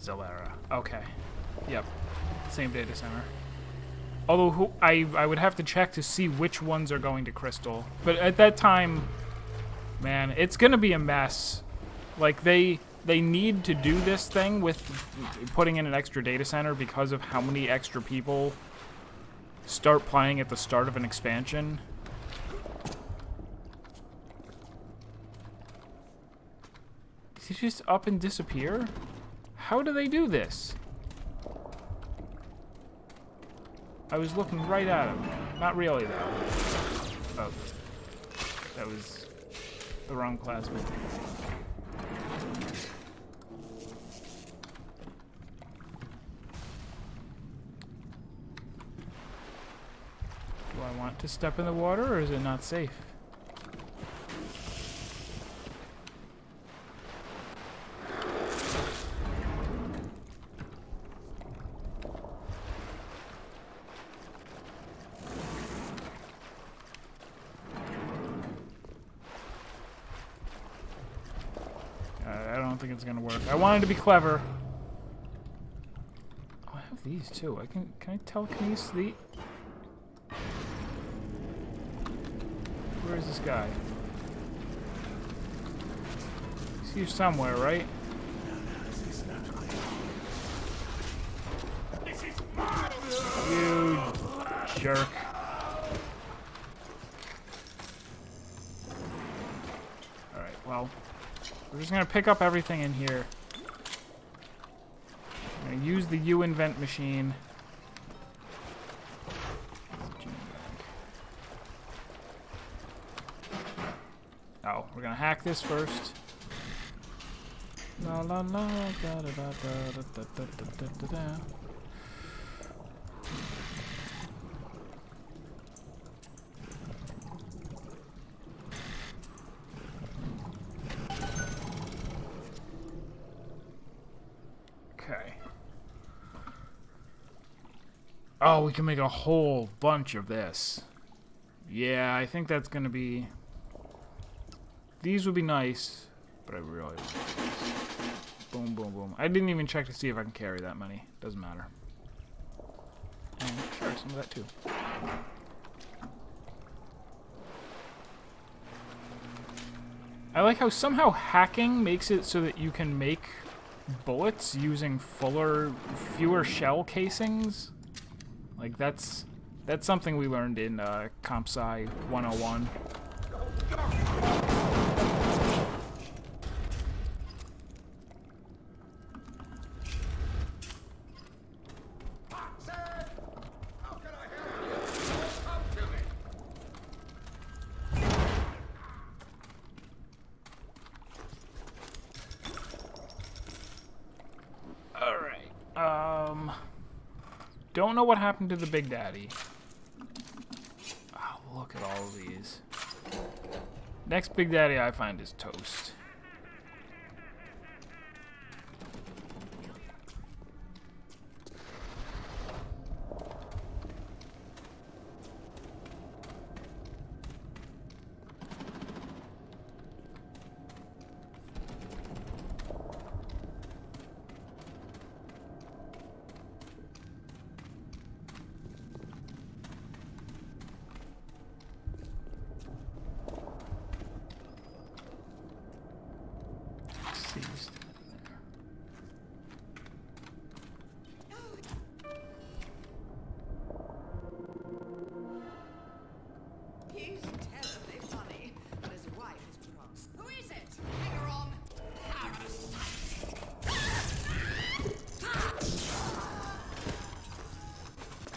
Zalera. Okay. Yep. Same data center. Although I would have to check to see which ones are going to Crystal. But at that time, man, it's gonna be a mess. Like they need to do this thing with putting in an extra data center because of how many extra people start playing at the start of an expansion. Did he just up and disappear? How do they do this? I was looking right at him. Not really, though. Oh. That was the wrong plasmid. Do I want to step in the water, or is it not safe? I don't think it's gonna work. I wanted to be clever. Oh, I have these too. Can I telekinesis the? Where is this guy? He's here somewhere, right? You jerk. Alright, well. We're just gonna pick up everything in here. I'm gonna use the U-invent machine. Oh, we're gonna hack this first. La la la da da da da da da da da da. Okay. Oh, we can make a whole bunch of this. Yeah, I think that's gonna be... These would be nice, but I really want these. Boom, boom, boom. I didn't even check to see if I can carry that many. Doesn't matter. And sure, some of that too. I like how somehow hacking makes it so that you can make bullets using fewer shell casings. Like that's something we learned in Comp Sci 101. Don't know what happened to the Big Daddy. Oh, look at all of these. Next Big Daddy I find is toast.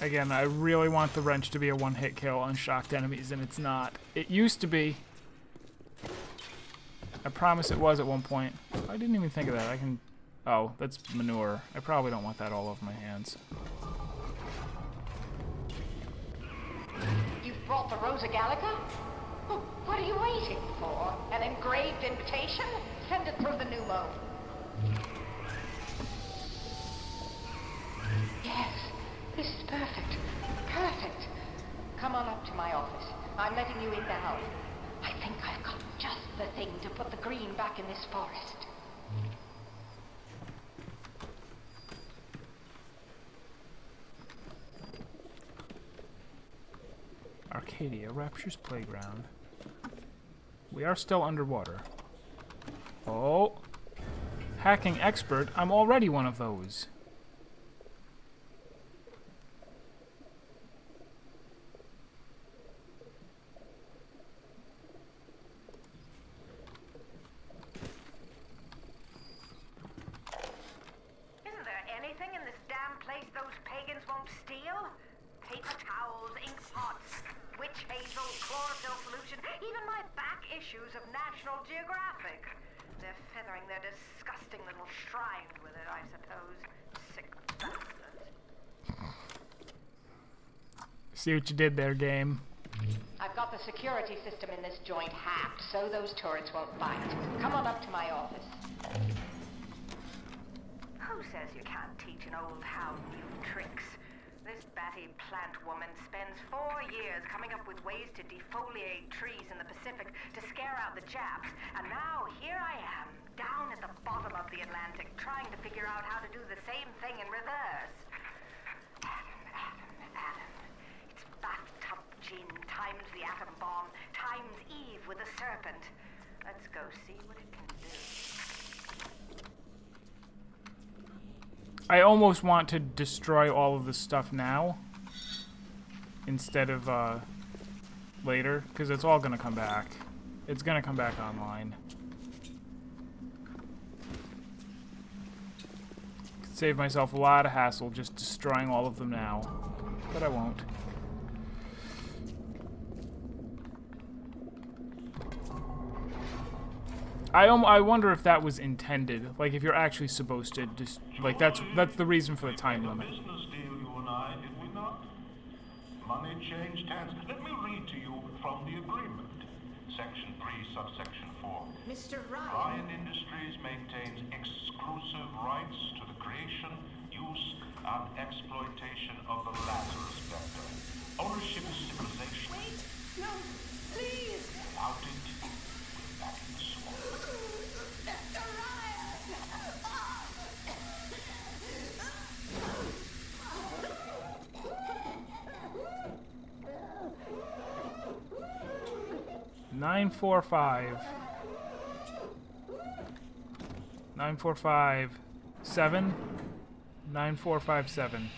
Again, I really want the wrench to be a one-hit kill on shocked enemies, and it's not. It used to be. I promise it was at one point. I didn't even think of that. I can... Oh, that's manure. I probably don't want that all over my hands. You've brought the Rosa Gallica? Oh, what are you waiting for? An engraved invitation? Send it through the pneumo. Yes. This is perfect. Perfect. Come on up to my office. I'm letting you in now. I think I've got just the thing to put the green back in this forest. Arcadia, Rapture's Playground. We are still underwater. Oh. Hacking expert. I'm already one of those. Isn't there anything in this damn place those pagans won't steal? Paper towels, ink pots, witch hazel, chlorophyll solution, even my back issues of National Geographic. They're feathering their disgusting little shrine with it, I suppose. Sick bastards. See what you did there, game. I've got the security system in this joint hacked, so those turrets won't bite. Come on up to my office. Who says you can't teach an old hound new tricks? This batty plant woman spends 4 years coming up with ways to defoliate trees in the Pacific to scare out the Japs, and now here I am, down at the bottom of the Atlantic, trying to figure out how to do the same thing in reverse. Adam. It's bathtub gin times the atom bomb times Eve with a serpent. Let's go see what it can do. I almost want to destroy all of this stuff now instead of later, because it's all going to come back. It's going to come back online. Could save myself a lot of hassle just destroying all of them now, but I won't. I wonder if that was intended. Like, if you're actually supposed to just like that's the reason for the time limit. Business deal, you and I, did we not? Money changed hands. Let me read to you from the agreement. Section 3, subsection 4. Mr. Ryan. Ryan Industries maintains exclusive rights to the creation, use, and exploitation of the Lazarus vector. Ownership is civilization. Wait! No! Please! Without it, we're back in the swamp. Mr. Ryan! 945. 9457. 9457.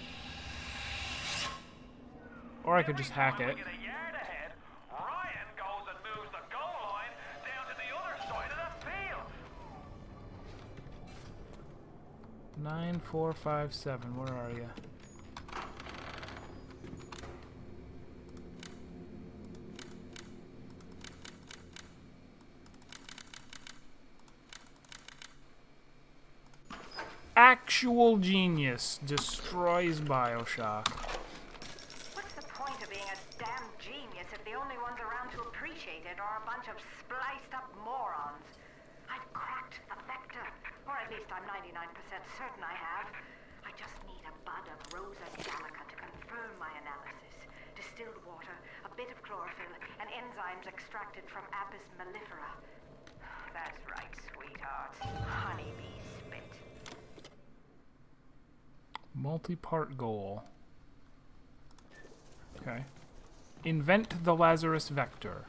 Or I could just hack it. Ryan goes and moves the goal line down to the other side of the field. 9457. Where are you? Actual genius destroys Bioshock. What's the point of being a damn genius if the only ones around to appreciate it are a bunch of spliced up morons? I've cracked the vector. Or at least I'm 99% certain I have. I just need a bud of Rosa gallica to confirm my analysis. Distilled water, a bit of chlorophyll, and enzymes extracted from Apis mellifera. That's right, sweethearts. Honeybee spit. Multi-part goal. Okay. Invent the Lazarus vector.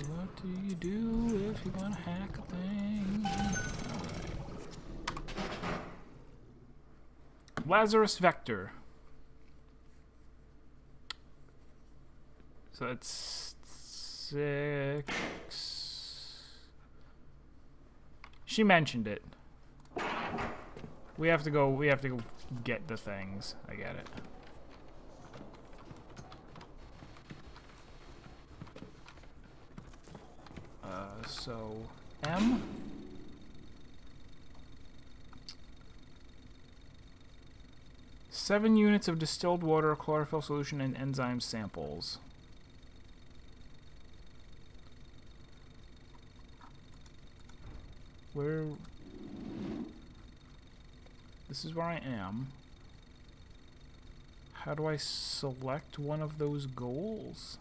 What do you do if you want to hack a thing? Lazarus vector. So it's 6. She mentioned it. We have to go get the things. I get it. So M 7 units of distilled water, chlorophyll solution, and enzyme samples. Where... This is where I am. How do I select one of those goals?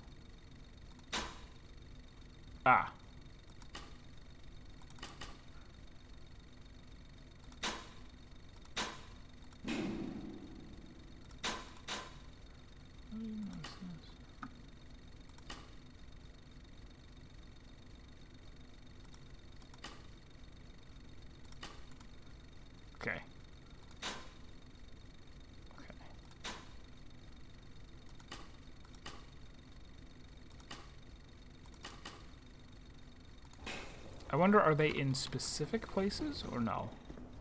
Ah. Okay. Okay. I wonder, are they in specific places or no?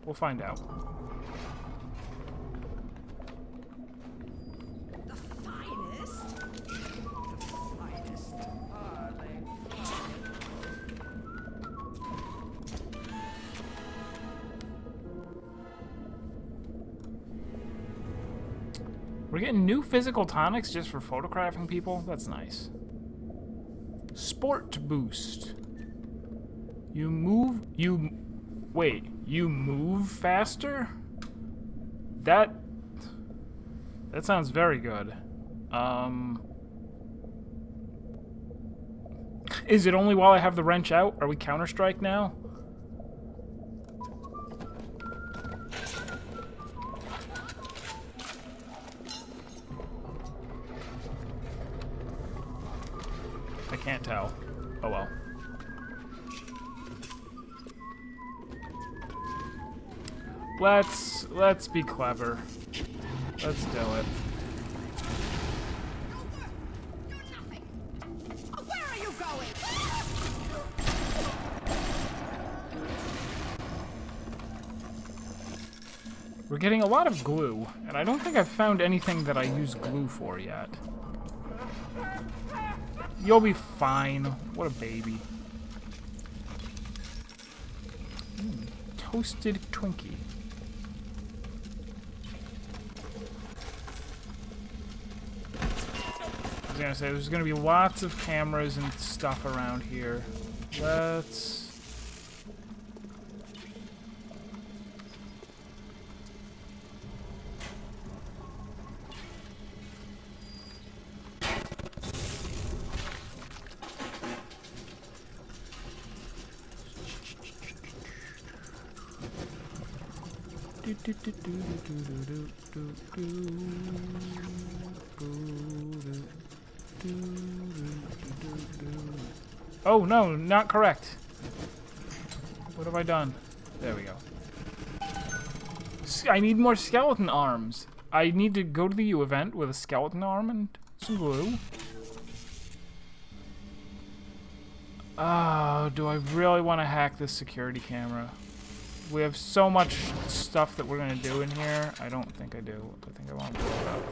We'll find out. The finest? The finest are they? We're getting new physical tonics just for photographing people? That's nice. Sport boost. You move... Wait, you move faster? That sounds very good. Is it only while I have the wrench out? Are we Counter-Strike now? I can't tell. Oh well. Let's be clever. Let's do it. You're nothing. Oh, where are you going? We're getting a lot of glue, and I don't think I've found anything that I use glue for yet. You'll be fine. What a baby. Toasted Twinkie. I was gonna say, there's gonna be lots of cameras and stuff around here. Let's... Oh no, not correct. What have I done? There we go. I need more skeleton arms. I need to go to the U event with a skeleton arm and some glue. Oh, do I really want to hack this security camera? We have so much stuff that we're going to do in here. I don't think I do. I think I want to blow it up.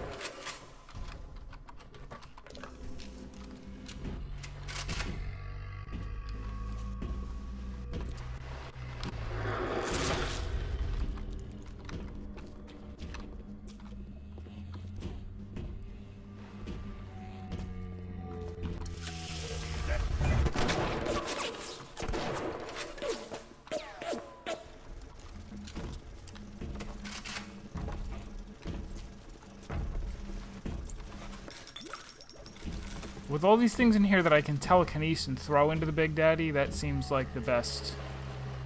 With all these things in here that I can telekinesis and throw into the Big Daddy, that seems like the best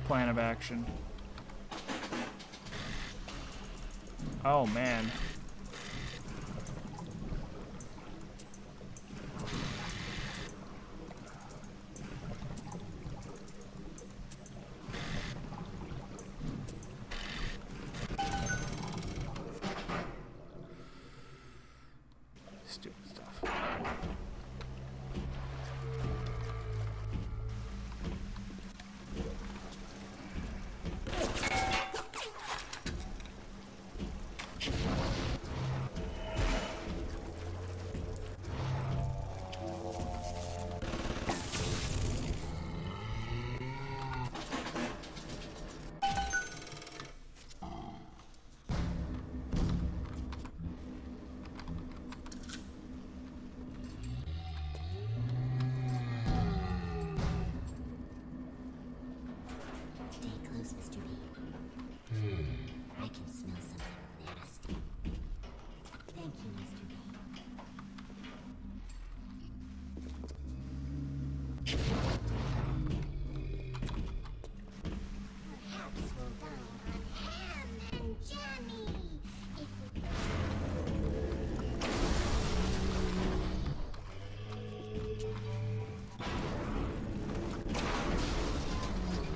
plan of action. Oh, man. Stupid stuff.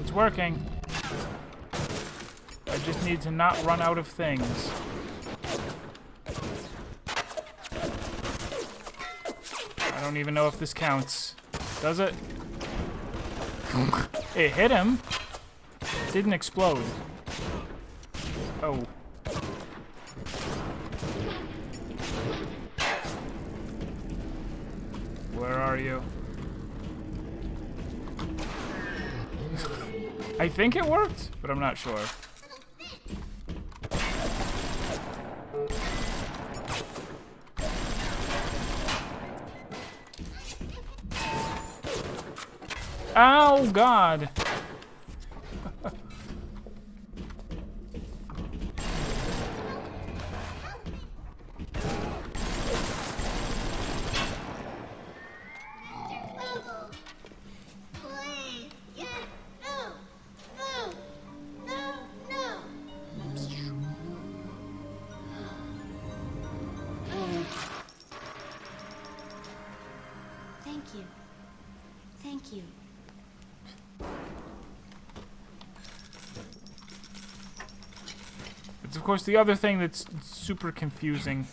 It's working. I just need to not run out of things. I don't even know if this counts. Does it? It hit him. It didn't explode. Oh. Where are you? I think it worked, but I'm not sure. Oh, God. Please, yeah, no, no, no, no. Thank you. Thank you. It's, of course, the other thing that's super confusing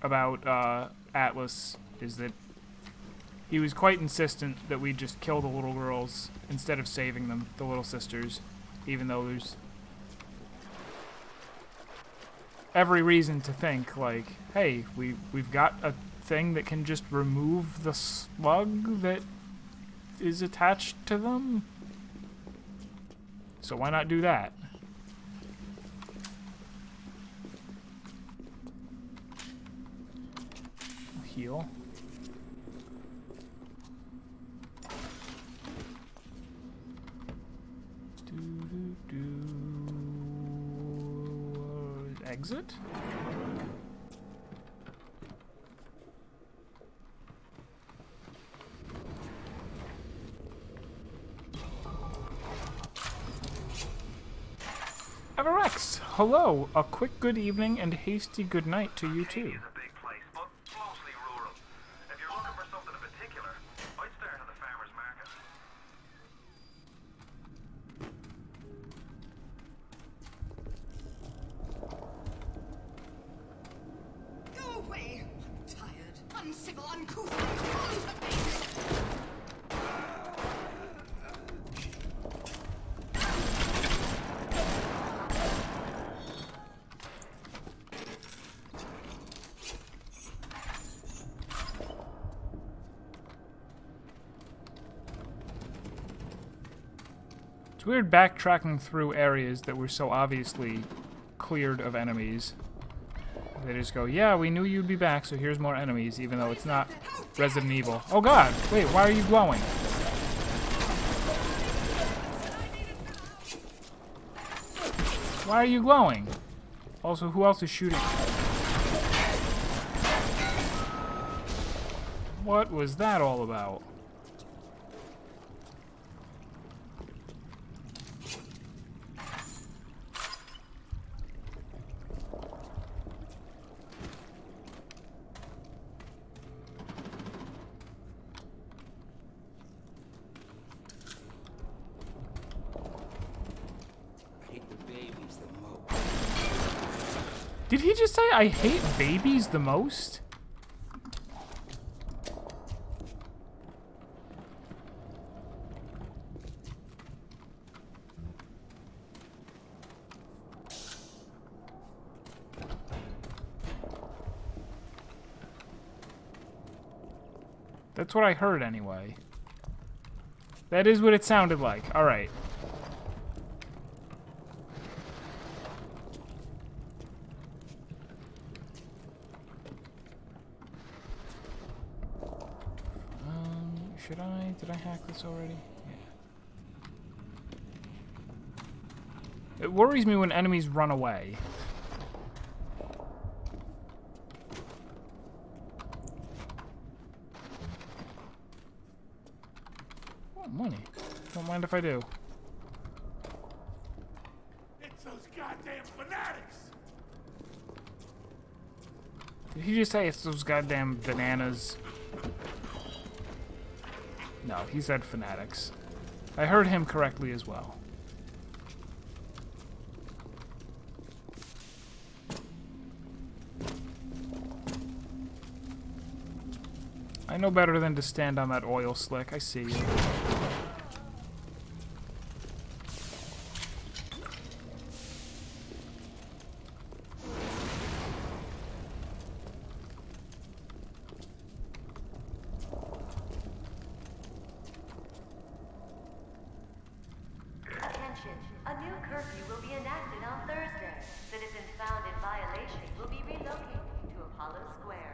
about Atlas is that he was quite insistent that we just kill the little girls instead of saving them, the little sisters, even though there's every reason to think, like, hey, we've got a thing that can just remove the slug that is attached to them. So why not do that? Heal. Exit? Everex, hello. A quick good evening and hasty good night to you too. It's a big place, but mostly rural. If you're looking for something in particular, I'd start at the farmer's market. Go away. I'm tired. Uncivil, uncouth. Contact. It's weird backtracking through areas that were so obviously cleared of enemies. They just go, yeah, we knew you'd be back, so here's more enemies, even though it's not Resident Evil. Oh God, wait, why are you glowing? Why are you glowing? Also, who else is shooting? What was that all about? Did he just say I hate babies the most? That's what I heard anyway. That is what it sounded like. All right. Should I? Did I hack this already? Yeah. It worries me when enemies run away. Oh, money. Don't mind if I do. It's those goddamn fanatics! Did he just say it's those goddamn bananas? No, he said fanatics. I heard him correctly as well. I know better than to stand on that oil slick. I see you. Attention, a new curfew will be enacted on Thursday. Citizens found in violation will be relocated to Apollo Square.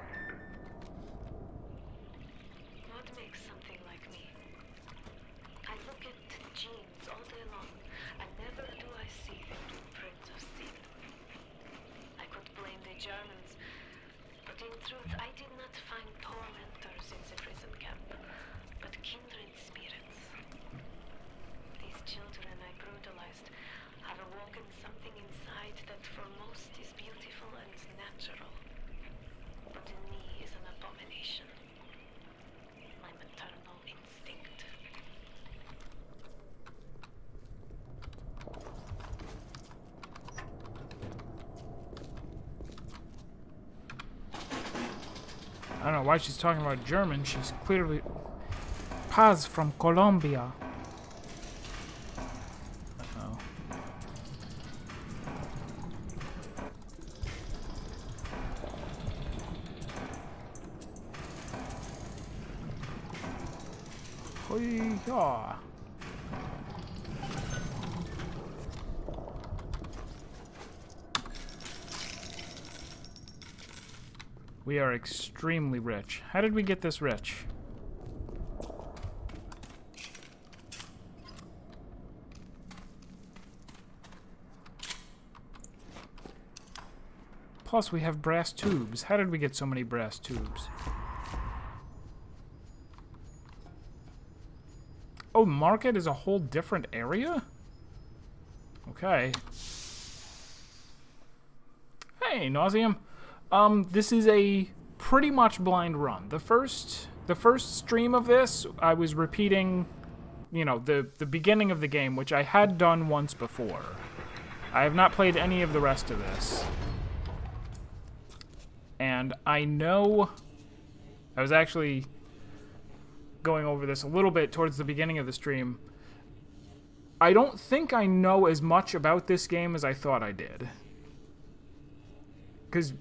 What makes something like me? I look at genes all day long, and never do I see the blueprint of sin. I could blame the Germans, but in truth I did not find tormentors in the prison camp, but kindred spirits. These children I brutalized have awoken something inside that for most is beautiful and natural, but in me is an abomination. My maternal instinct. I don't know why she's talking about German. She's clearly Paz from Colombia. Uh-oh. Hoi-ya. We are extremely rich. How did we get this rich? Plus, we have brass tubes. How did we get so many brass tubes? Oh, market is a whole different area? Okay. Hey, Nauseum. This is a pretty much blind run. The first stream of this, I was repeating, you know, the beginning of the game, which I had done once before. I have not played any of the rest of this. And I know I was actually going over this a little bit towards the beginning of the stream. I don't think I know as much about this game as I thought I did. Because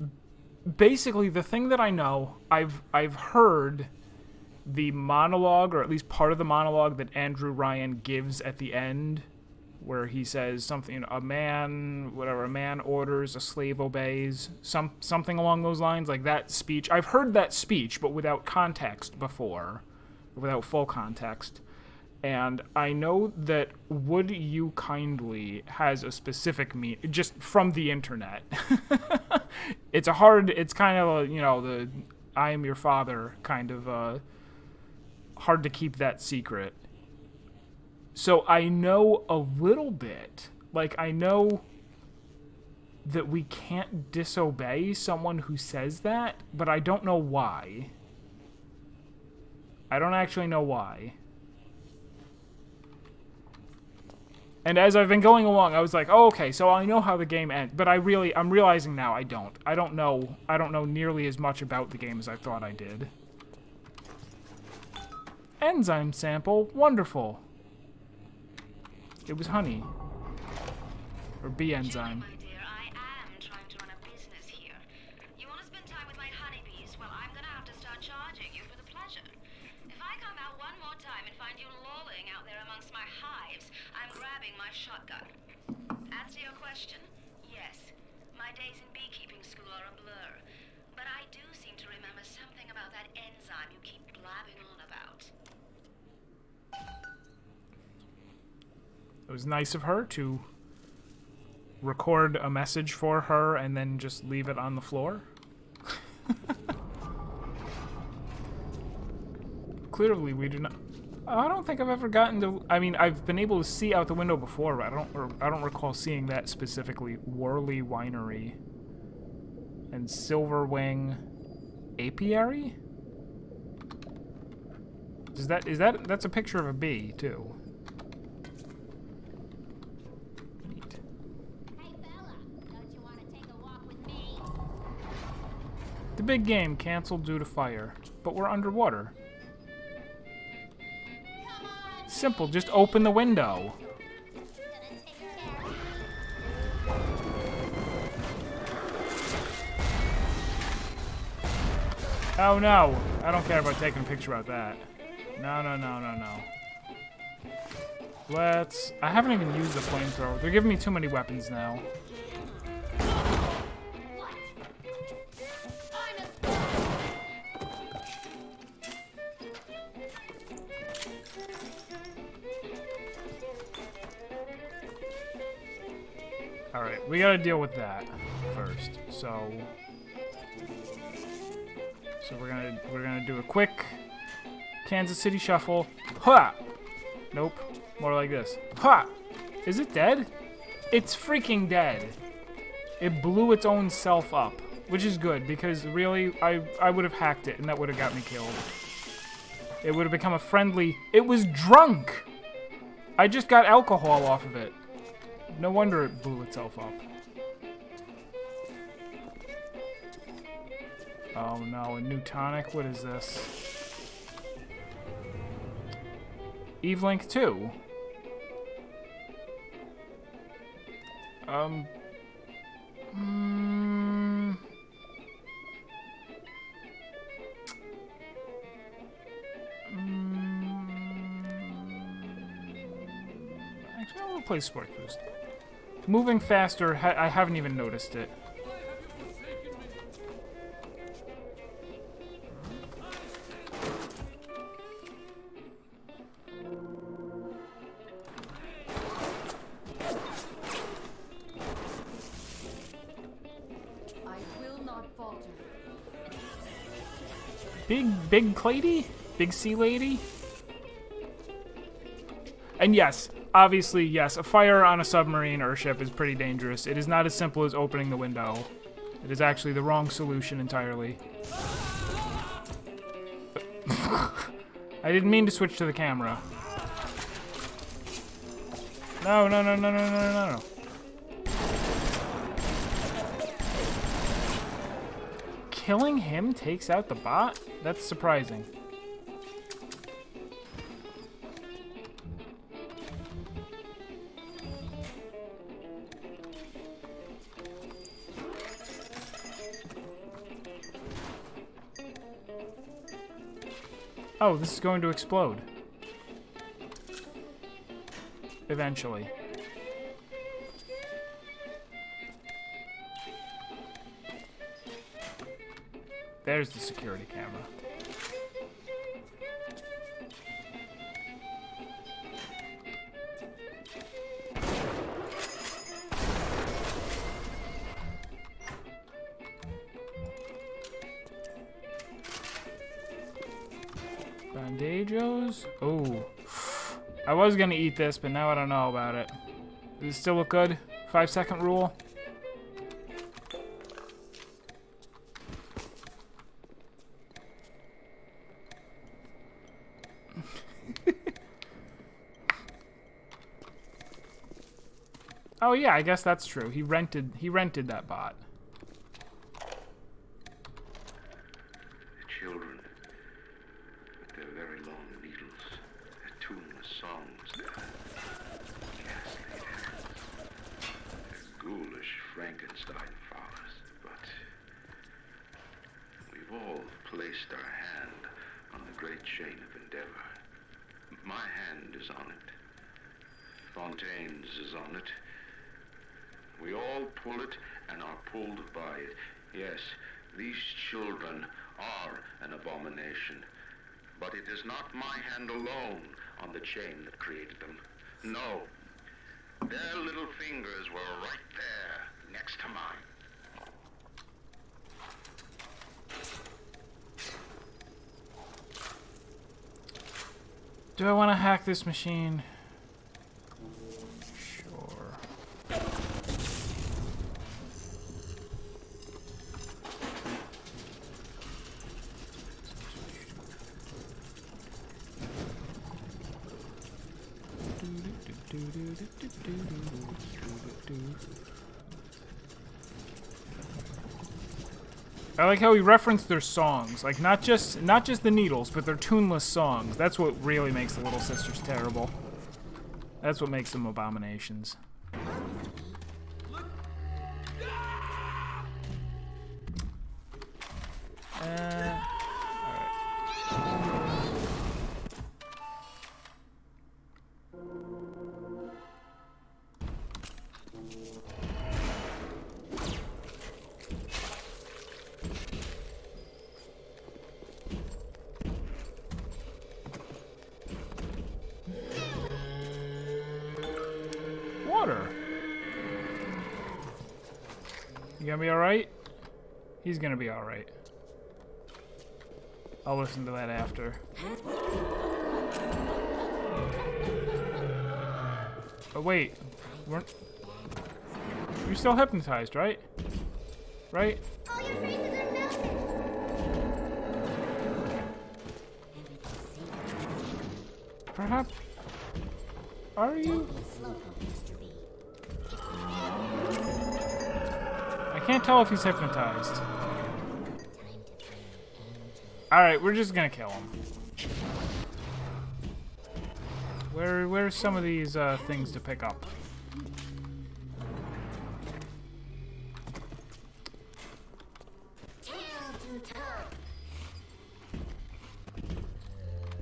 basically the thing that I know, I've heard the monologue, or at least part of the monologue that Andrew Ryan gives at the end, where he says something, a man orders, a slave obeys, something along those lines, like that speech. I've heard that speech, but without context before, without full context. And I know that Would You Kindly has a specific meaning, just from the internet. It's kind of, you know, the I am your father kind of, hard to keep that secret. So I know a little bit, like I know that we can't disobey someone who says that, but I don't know why. I don't actually know why. And as I've been going along, I was like, oh, okay, so I know how the game ends. But I'm realizing now I don't. I don't know nearly as much about the game as I thought I did. Enzyme sample, wonderful. It was honey. Or bee enzyme. My dear, I am trying to run a business here. You want to spend time with my honeybees? Well, I'm gonna have to start charging you for the pleasure. If I come out one more time and find you lolling out there amongst my hives, I'm grabbing my shotgun. As to your question, yes, my days in beekeeping school are a blur. But I do seem to remember something about that enzyme you keep blabbing on about. It was nice of her to record a message for her and then just leave it on the floor. Clearly, we do not. I don't think I've ever gotten to. I mean, I've been able to see out the window before, but I don't recall seeing that specifically. Worley Winery and Silverwing Apiary. That's a picture of a bee, too. Neat. Hey, Bella, don't you want to take a walk with me? The big game canceled due to fire, but we're underwater. Come on, Simple, just open the window. gonna take care of you. Oh no, I don't care about taking a picture about that. No, no, no, no, no. I haven't even used the flamethrower. They're giving me too many weapons now. What? I'm a... Alright, we gotta deal with that first. So we're gonna do a quick Kansas City shuffle. Ha! Nope. More like this. Ha! Is it dead? It's freaking dead. It blew its own self up, which is good because really I would have hacked it and that would have got me killed. It would have become a friendly. It was drunk. I just got alcohol off of it. No wonder it blew itself up. Oh no, a new tonic? What is this? Evelink 2. Actually, I want to play Sport Boost. Moving faster, I haven't even noticed it. I will not falter. Big Clady? Big sea lady? And yes, obviously, yes, a fire on a submarine or a ship is pretty dangerous. It is not as simple as opening the window. It is actually the wrong solution entirely. I didn't mean to switch to the camera. No, no, no, no, no, no, no, no. Killing him takes out the bot? That's surprising. Oh, this is going to explode. Eventually. There's the security camera. Bandejos? Oh. I was gonna eat this, but now I don't know about it. Does it still look good? 5-second rule? Oh yeah, I guess that's true. He rented that bot. Children, with their very long needles, their tuneless songs, their ghastly hands, their ghoulish Frankenstein fathers. But we've all placed our hand on the great chain of endeavor. My hand is on it. Fontaine's is on it. We all pull it and are pulled by it. Yes, these children are an abomination. But it is not my hand alone on the chain that created them. No. Their little fingers were right there, next to mine. Do I want to hack this machine? Sure. I like how he referenced their songs, like not just the Needles, but their tuneless songs. That's what really makes the Little Sisters terrible. That's what makes them abominations. Water. You gonna be alright? He's gonna be alright. I'll listen to that after. Oh wait, you're still hypnotized, right? Right? All your faces are melted. Perhaps. Are you? I can't tell if he's hypnotized. Alright, we're just gonna kill him. Where's some of these things to pick up?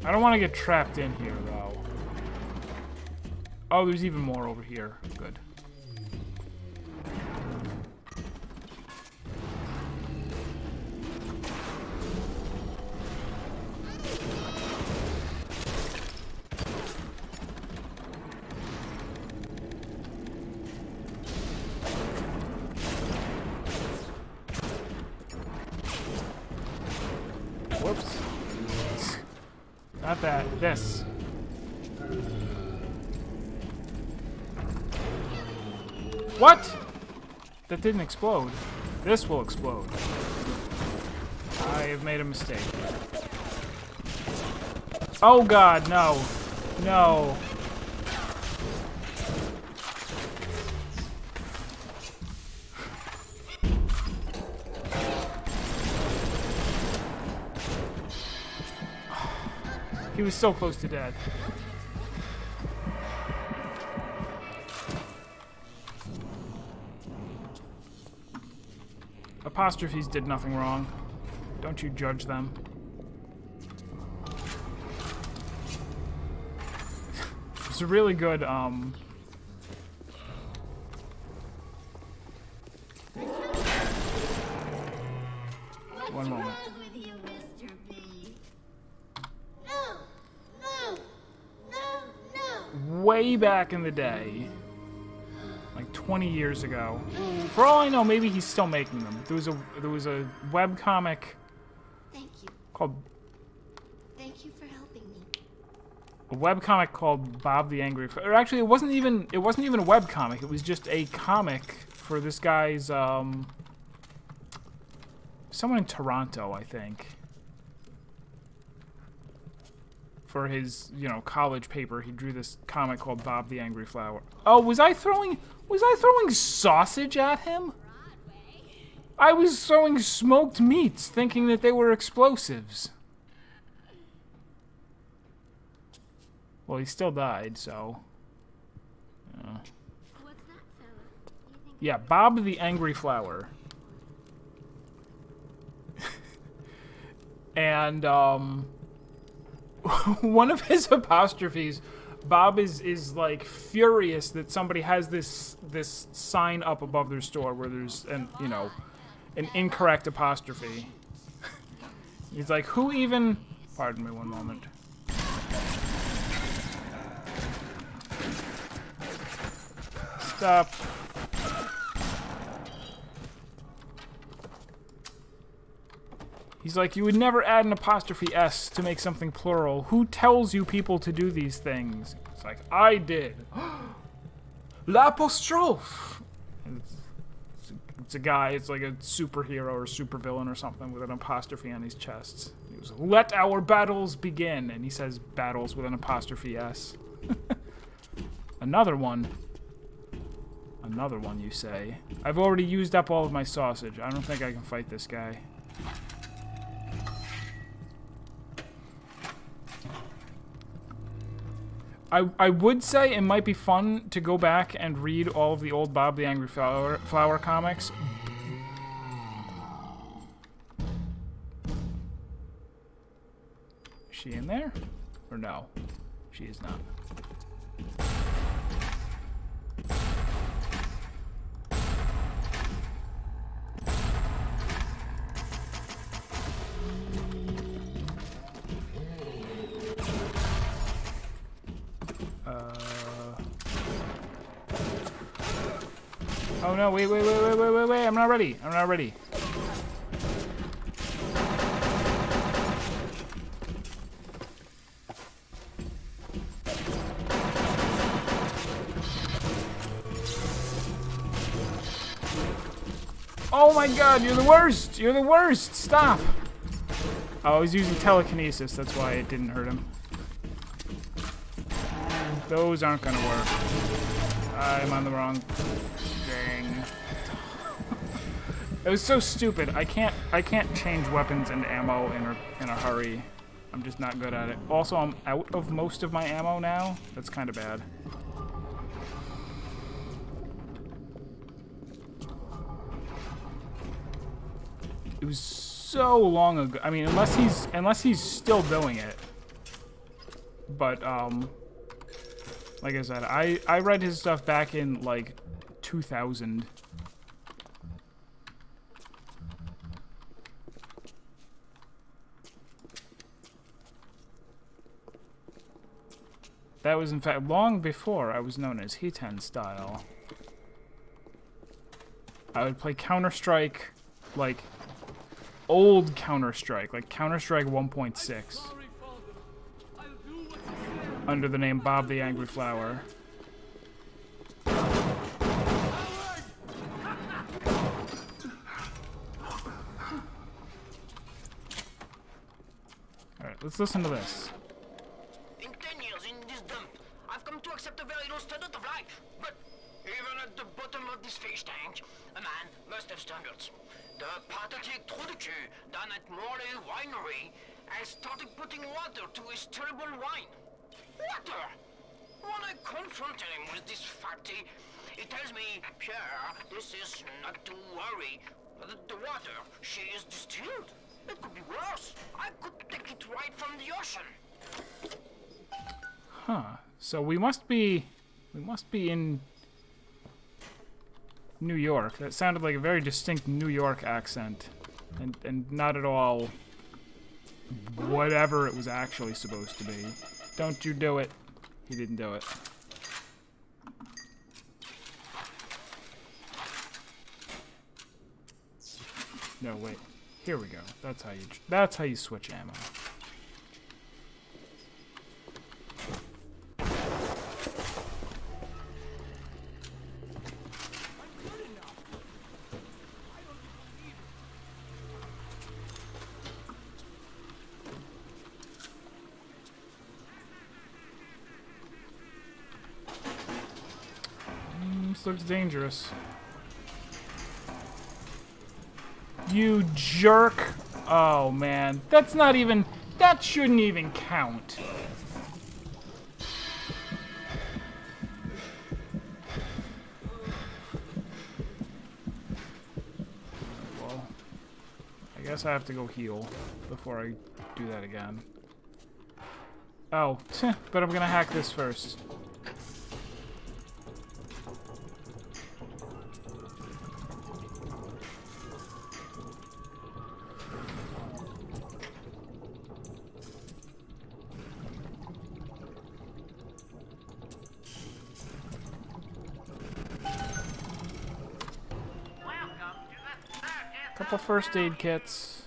I don't want to get trapped in here, though. Oh, there's even more over here. Good. Whoops. Not that. This. What? That didn't explode. This will explode. I have made a mistake. Oh god, no. No. He was so close to death. Apostrophes did nothing wrong. Don't you judge them. It's a really good, one moment. Way back in the day, like 20 years ago. For all I know, maybe he's still making them. There was a webcomic Thank you. called For helping me. a webcomic called Bob the Angry. Or actually, it wasn't even a webcomic. It was just a comic for this guy's someone in Toronto, I think. For his, college paper, he drew this comic called Bob the Angry Flower. Oh, was I throwing sausage at him? I was throwing smoked meats, thinking that they were explosives. Well, he still died, so. What's that, fella? Yeah, Bob the Angry Flower. And, one of his apostrophes, Bob is like furious that somebody has this sign up above their store where there's an incorrect apostrophe. He's like, who even? Pardon me one moment. Stop. He's like, you would never add an apostrophe S to make something plural. Who tells you people to do these things? It's like, I did. L'apostrophe! It's a guy, it's like a superhero or supervillain or something with an apostrophe on his chest. He goes, let our battles begin. And he says battles with an apostrophe S. Another one. Another one, you say? I've already used up all of my sausage. I don't think I can fight this guy. I would say it might be fun to go back and read all of the old Bob the Angry Flower comics. Is she in there? Or no? She is not. Oh no, wait, I'm not ready. I'm not ready. Oh my god, you're the worst! You're the worst! Stop! Oh, I was using telekinesis, that's why it didn't hurt him. Those aren't gonna work. I'm on the wrong thing. It was so stupid. I can't change weapons and ammo in a hurry. I'm just not good at it. Also, I'm out of most of my ammo now. That's kind of bad. It was so long ago. I mean, unless he's still doing it. But like I said, I read his stuff back in like 2000. That was in fact long before I was known as He-10 style. I would play Counter-Strike, like old Counter-Strike, like Counter-Strike 1.6. Under the name Bob the Angry Flower. Alright, let's listen to this. In 10 years in this dump, I've come to accept a very low standard of life. But even at the bottom of this fish tank, a man must have standards. The pathetic Trudeau down at Morley Winery has started putting water to his terrible wine. Water! When I confronted him with this fact, he tells me, Pierre, this is not to worry. The water, she is distilled. It could be worse. I could take it right from the ocean. Huh. So we must be in New York. That sounded like a very distinct New York accent. And not at all whatever it was actually supposed to be. Don't you do it. He didn't do it. No, wait. Here we go. That's how you switch ammo. This looks dangerous. You jerk. Oh, man. That's not even... That shouldn't even count. Well, I guess I have to go heal before I do that again. Oh, but I'm gonna hack this first. Couple first aid kits.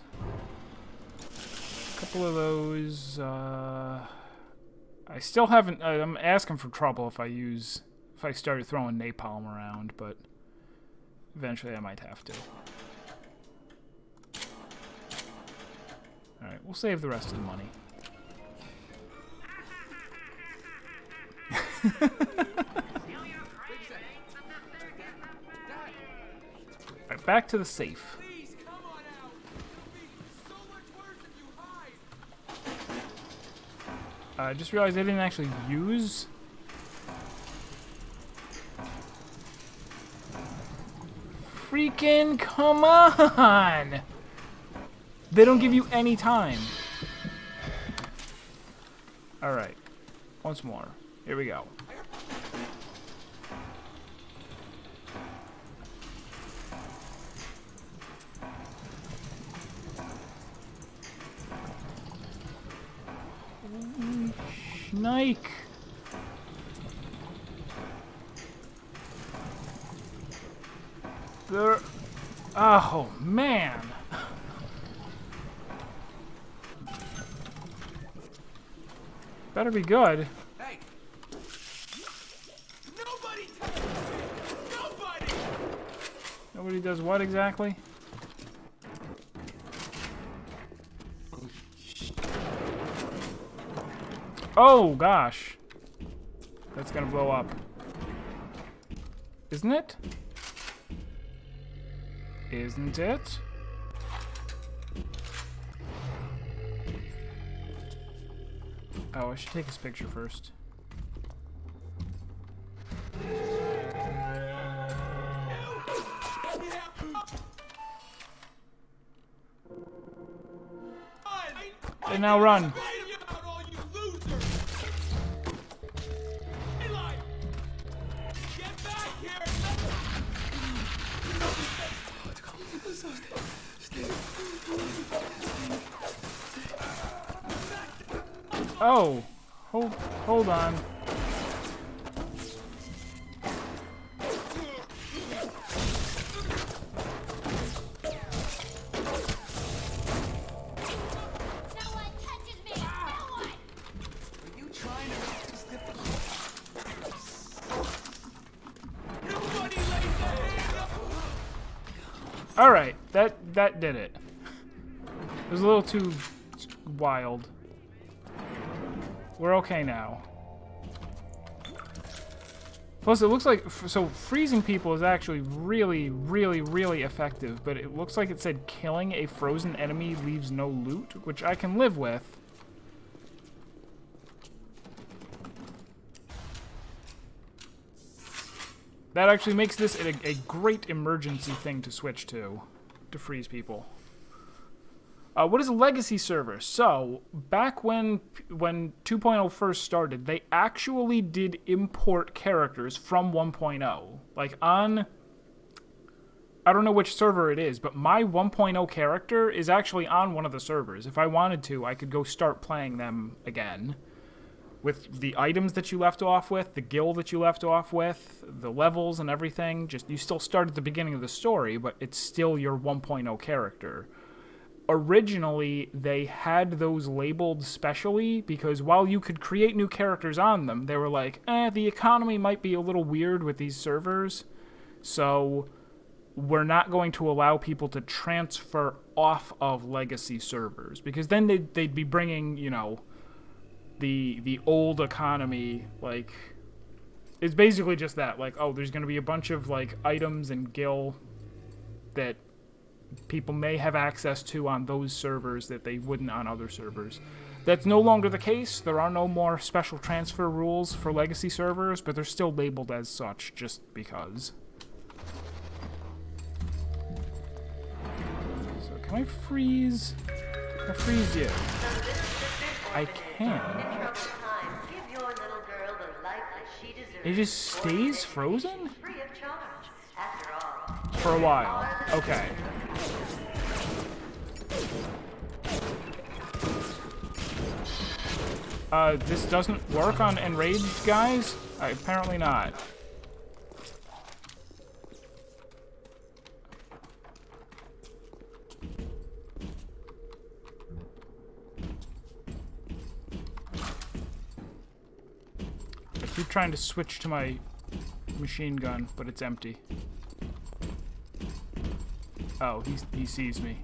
Couple of those. I still haven't. I'm asking for trouble if I started throwing napalm around, but eventually I might have to. All right, we'll save the rest of the money. back to the safe. Please, come on out. It'll be so much worse if you hide. I just realized I didn't actually use... Freaking come on! They don't give you any time. Alright. Once more. Here we go. Snake. There. Oh man. Better be good. Hey. Nobody touches me. Nobody. Nobody does what exactly? Oh gosh. That's gonna blow up. Isn't it? Isn't it? Oh, I should take his picture first. And now run. Oh, hold on. All right, that did it. It was a little too wild. We're okay now. Plus, it looks like so freezing people is actually really, really, really effective. But it looks like it said killing a frozen enemy leaves no loot, which I can live with. That actually makes this a great emergency thing to switch to freeze people. What is a legacy server? So, back when 2.0 first started, they actually did import characters from 1.0. Like on, I don't know which server it is, but my 1.0 character is actually on one of the servers. If I wanted to, I could go start playing them again. With the items that you left off with, the guild that you left off with, the levels and everything. Just, you still start at the beginning of the story, but it's still your 1.0 character. Originally, they had those labeled specially because while you could create new characters on them, they were like, the economy might be a little weird with these servers, so we're not going to allow people to transfer off of legacy servers, because then they'd be bringing, you know, the old economy, like, it's basically just that, like, oh, there's going to be a bunch of, like, items and gil that people may have access to on those servers that they wouldn't on other servers. That's no longer the case. There are no more special transfer rules for legacy servers, but they're still labeled as such just because. So can I freeze? Can I freeze you? I can. It just stays frozen? For a while. Okay. This doesn't work on enraged guys? Apparently not. I keep trying to switch to my machine gun, but it's empty. Oh, he sees me.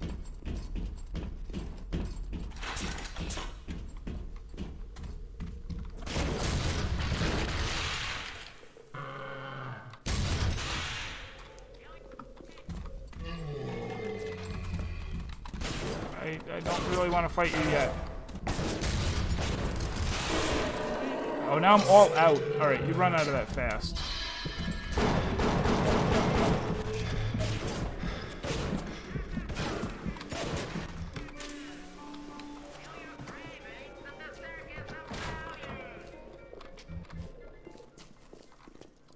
I don't really want to fight you yet. Oh, now I'm all out. Alright, you run out of that fast.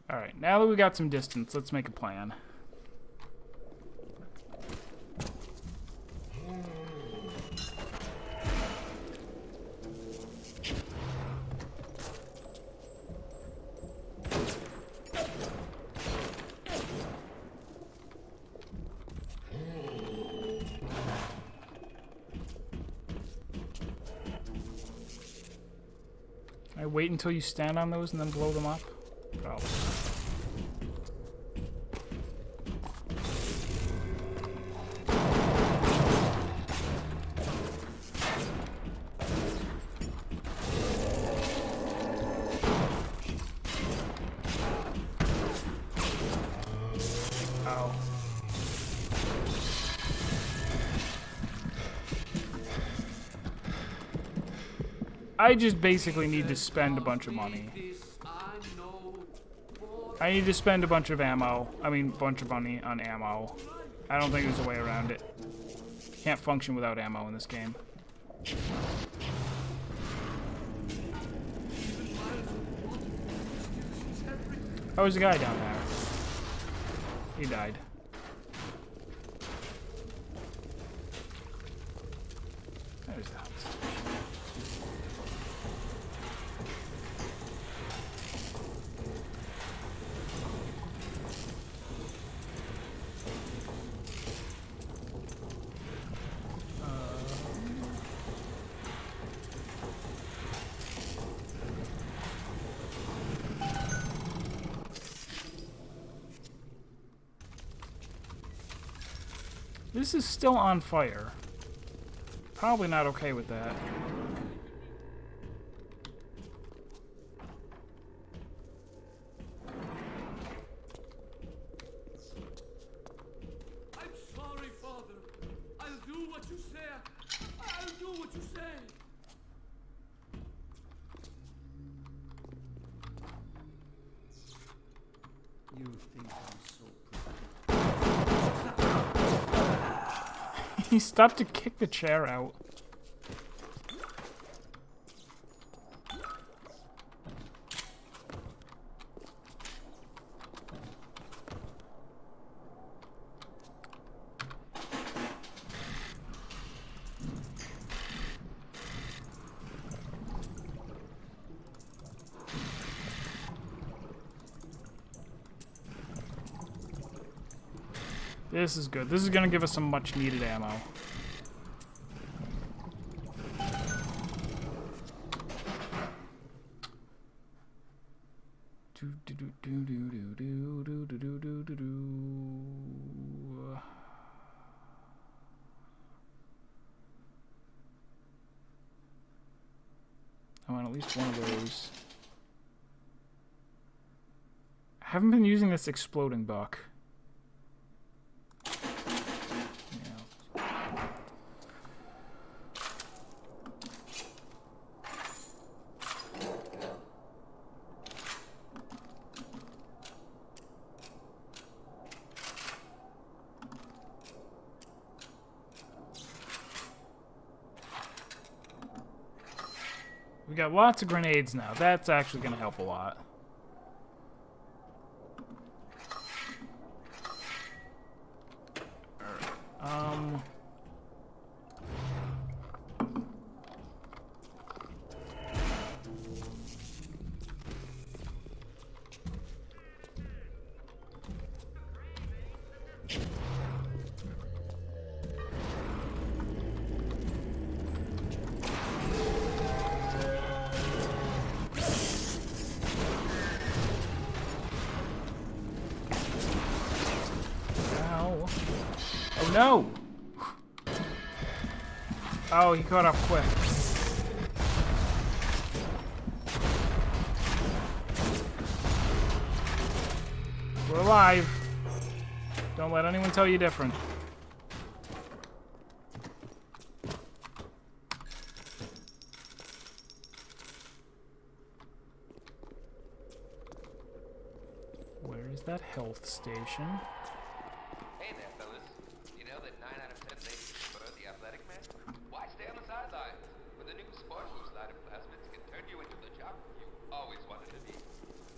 Alright, now that we got some distance, let's make a plan. I wait until you stand on those and then blow them up? Probably. Ow. I just basically need to spend a bunch of money. I need to spend a bunch of ammo. I mean, bunch of money on ammo. I don't think there's a way around it. Can't function without ammo in this game. Oh, there's a guy down there. He died. There's the house. This is still on fire. Probably not okay with that. I'm sorry, Father. I'll do what you say. I'll do what you say. You think I'm so He stopped to kick the chair out. This is good. This is gonna give us some much needed ammo. I want at least one of those. I haven't been using this exploding buck. We got lots of grenades now. That's actually going to help a lot. Oh no! Oh, he caught up quick. We're alive. Don't let anyone tell you different. There's that health station. Hey there, fellas. You know that 9 out of 10 ladies prefer the athletic man? Why stay on the sidelines? With the new Sport Boost line of plasmids can turn you into the jock you always wanted to be.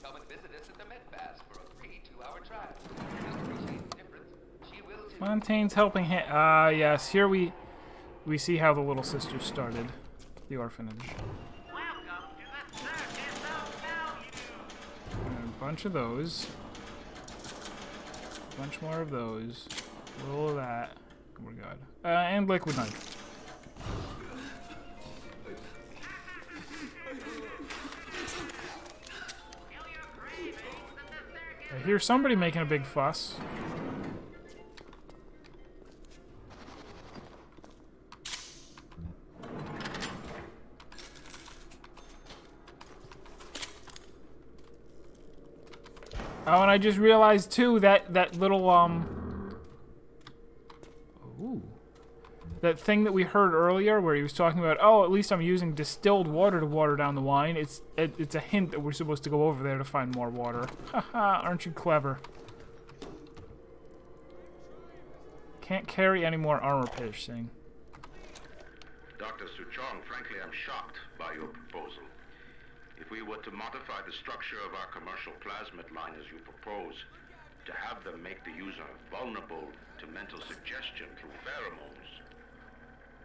Come and visit us at the Med Pass for a free 2-hour trial. You'll appreciate the difference. She will too. Fontaine's helping hand. Yes. Here we see how the little sister started the orphanage. Welcome to the circus of value. And a bunch of those. A bunch more of those. A little of that. We're good. And liquid nitrogen. I hear somebody making a big fuss. Oh, and I just realized too that little ooh, that thing that we heard earlier where he was talking about, oh, at least I'm using distilled water to water down the wine. It's a hint that we're supposed to go over there to find more water. Haha, aren't you clever? Can't carry any more armor piercing. Dr. Suchong, frankly, I'm shocked by your proposal. If we were to modify the structure of our commercial plasmid line as you propose, to have them make the user vulnerable to mental suggestion through pheromones,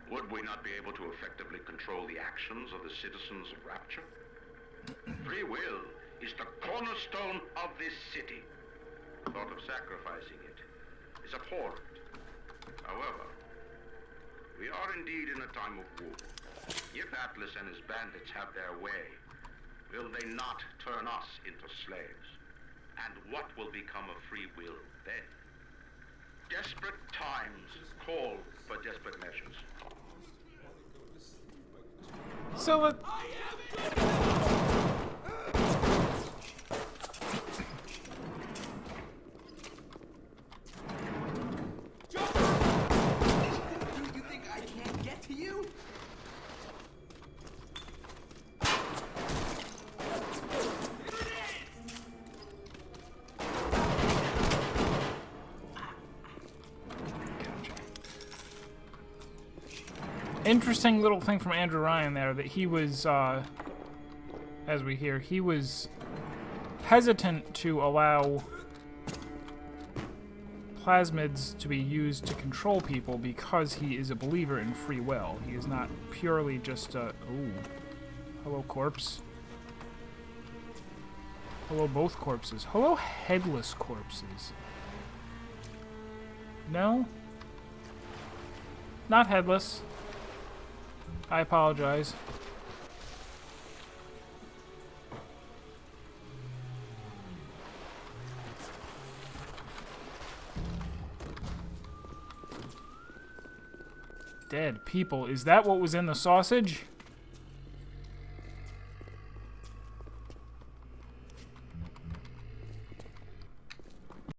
would we not be able to effectively control the actions of the citizens of Rapture? Free will is the cornerstone of this city. The thought of sacrificing it is abhorrent. However, we are indeed in a time of war. If Atlas and his bandits have their way, will they not turn us into slaves? And what will become of free will then? Desperate times call for desperate measures. So You think I can't get to you? interesting little thing from Andrew Ryan there that he was, as we hear, he was hesitant to allow plasmids to be used to control people because he is a believer in free will. He is not purely just a... Ooh. Hello, corpse. Hello, both corpses. Hello, headless corpses. No? Not headless. I apologize. Dead people. Is that what was in the sausage?